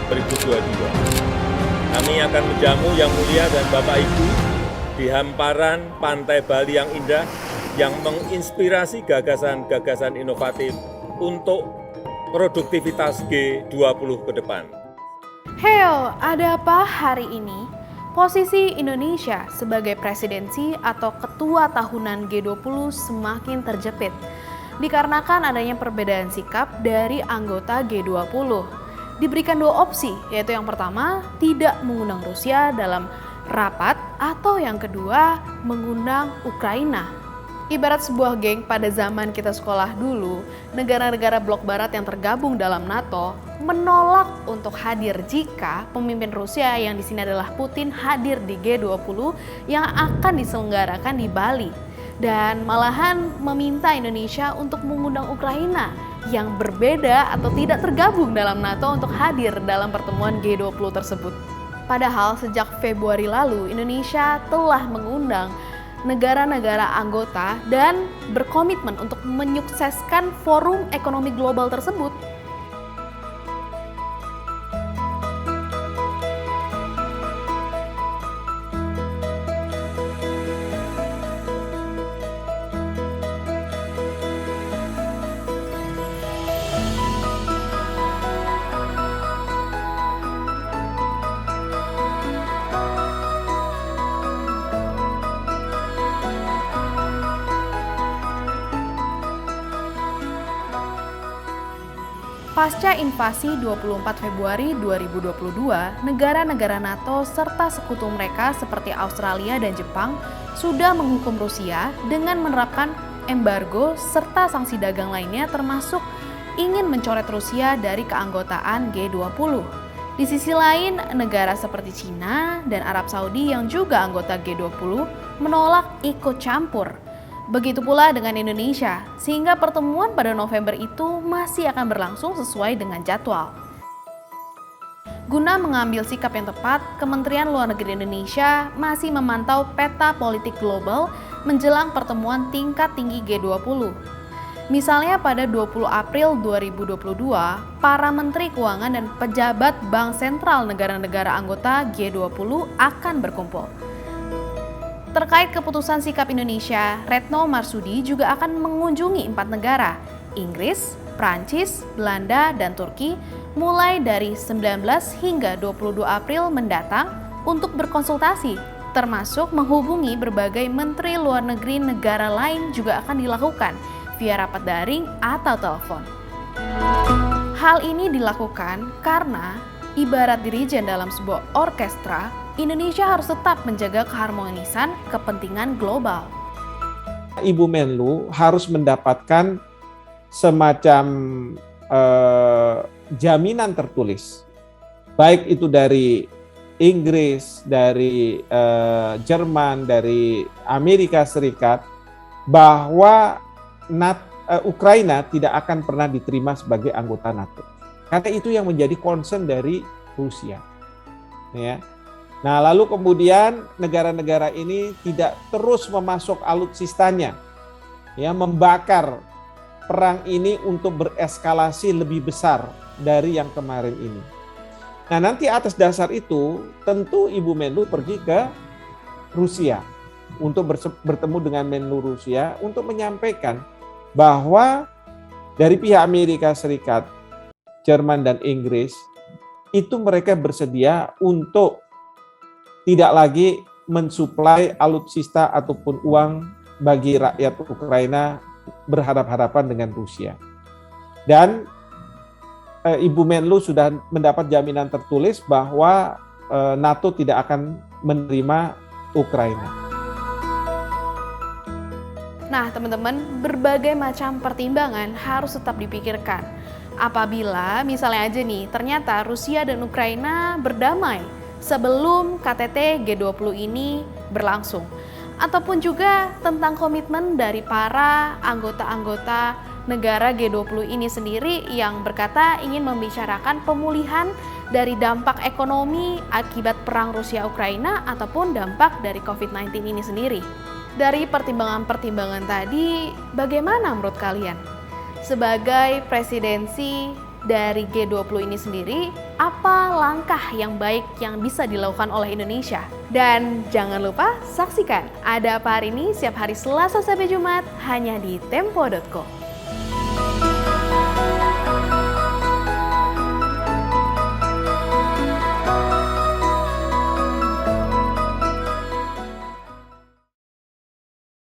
2022. Kami akan menjamu Yang Mulia dan Bapak Ibu di hamparan pantai Bali yang indah, yang menginspirasi gagasan-gagasan inovatif untuk produktivitas G20 ke depan. Heyo, ada apa hari ini? Posisi Indonesia sebagai presidensi atau ketua tahunan G20 semakin terjepit dikarenakan adanya perbedaan sikap dari anggota G20. Diberikan dua opsi, yaitu yang pertama, tidak mengundang Rusia dalam rapat, atau yang kedua, mengundang Ukraina. Ibarat sebuah geng pada zaman kita sekolah dulu, negara-negara blok barat yang tergabung dalam NATO menolak untuk hadir jika pemimpin Rusia yang di sini adalah Putin hadir di G20 yang akan diselenggarakan di Bali. Dan malahan meminta Indonesia untuk mengundang Ukraina yang berbeda atau tidak tergabung dalam NATO untuk hadir dalam pertemuan G20 tersebut. Padahal sejak Februari lalu Indonesia telah mengundang negara-negara anggota dan berkomitmen untuk menyukseskan forum ekonomi global tersebut. Pasca invasi 24 Februari 2022, negara-negara NATO serta sekutu mereka seperti Australia dan Jepang sudah menghukum Rusia dengan menerapkan embargo serta sanksi dagang lainnya, termasuk ingin mencoret Rusia dari keanggotaan G20. Di sisi lain, negara seperti Cina dan Arab Saudi yang juga anggota G20 menolak ikut campur. Begitu pula dengan Indonesia, sehingga pertemuan pada November itu masih akan berlangsung sesuai dengan jadwal. Guna mengambil sikap yang tepat, Kementerian Luar Negeri Indonesia masih memantau peta politik global menjelang pertemuan tingkat tinggi G20. Misalnya pada 20 April 2022, para Menteri Keuangan dan pejabat Bank Sentral negara-negara anggota G20 akan berkumpul. Terkait keputusan sikap Indonesia, Retno Marsudi juga akan mengunjungi 4 negara, Inggris, Prancis, Belanda, dan Turki, mulai dari 19 hingga 22 April mendatang untuk berkonsultasi, termasuk menghubungi berbagai menteri luar negeri negara lain juga akan dilakukan via rapat daring atau telepon. Hal ini dilakukan karena ibarat dirijen dalam sebuah orkestra, Indonesia harus tetap menjaga keharmonisan kepentingan global. Ibu Menlu harus mendapatkan semacam jaminan tertulis, baik itu dari Inggris, dari Jerman, dari Amerika Serikat, bahwa Ukraina tidak akan pernah diterima sebagai anggota NATO. Karena itu yang menjadi concern dari Rusia. Ya. Nah, lalu kemudian negara-negara ini tidak terus memasok alutsistanya, ya, membakar perang ini untuk bereskalasi lebih besar dari yang kemarin ini. Nah, nanti atas dasar itu tentu Ibu Menlu pergi ke Rusia untuk bertemu dengan Menlu Rusia untuk menyampaikan bahwa dari pihak Amerika Serikat, Jerman dan Inggris itu mereka bersedia untuk tidak lagi mensuplai alutsista ataupun uang bagi rakyat Ukraina berhadapan-hadapan dengan Rusia. Dan Ibu Menlu sudah mendapat jaminan tertulis bahwa NATO tidak akan menerima Ukraina. Nah, teman-teman, berbagai macam pertimbangan harus tetap dipikirkan. Apabila misalnya aja nih, ternyata Rusia dan Ukraina berdamai sebelum KTT G20 ini berlangsung. Ataupun juga tentang komitmen dari para anggota-anggota negara G20 ini sendiri yang berkata ingin membicarakan pemulihan dari dampak ekonomi akibat perang Rusia-Ukraina ataupun dampak dari COVID-19 ini sendiri. Dari pertimbangan-pertimbangan tadi, bagaimana menurut kalian? Sebagai presidensi dari G20 ini sendiri, apa langkah yang baik yang bisa dilakukan oleh Indonesia. Dan jangan lupa saksikan Ada Apa Hari Ini setiap hari Selasa sampai Jumat hanya di Tempo.co.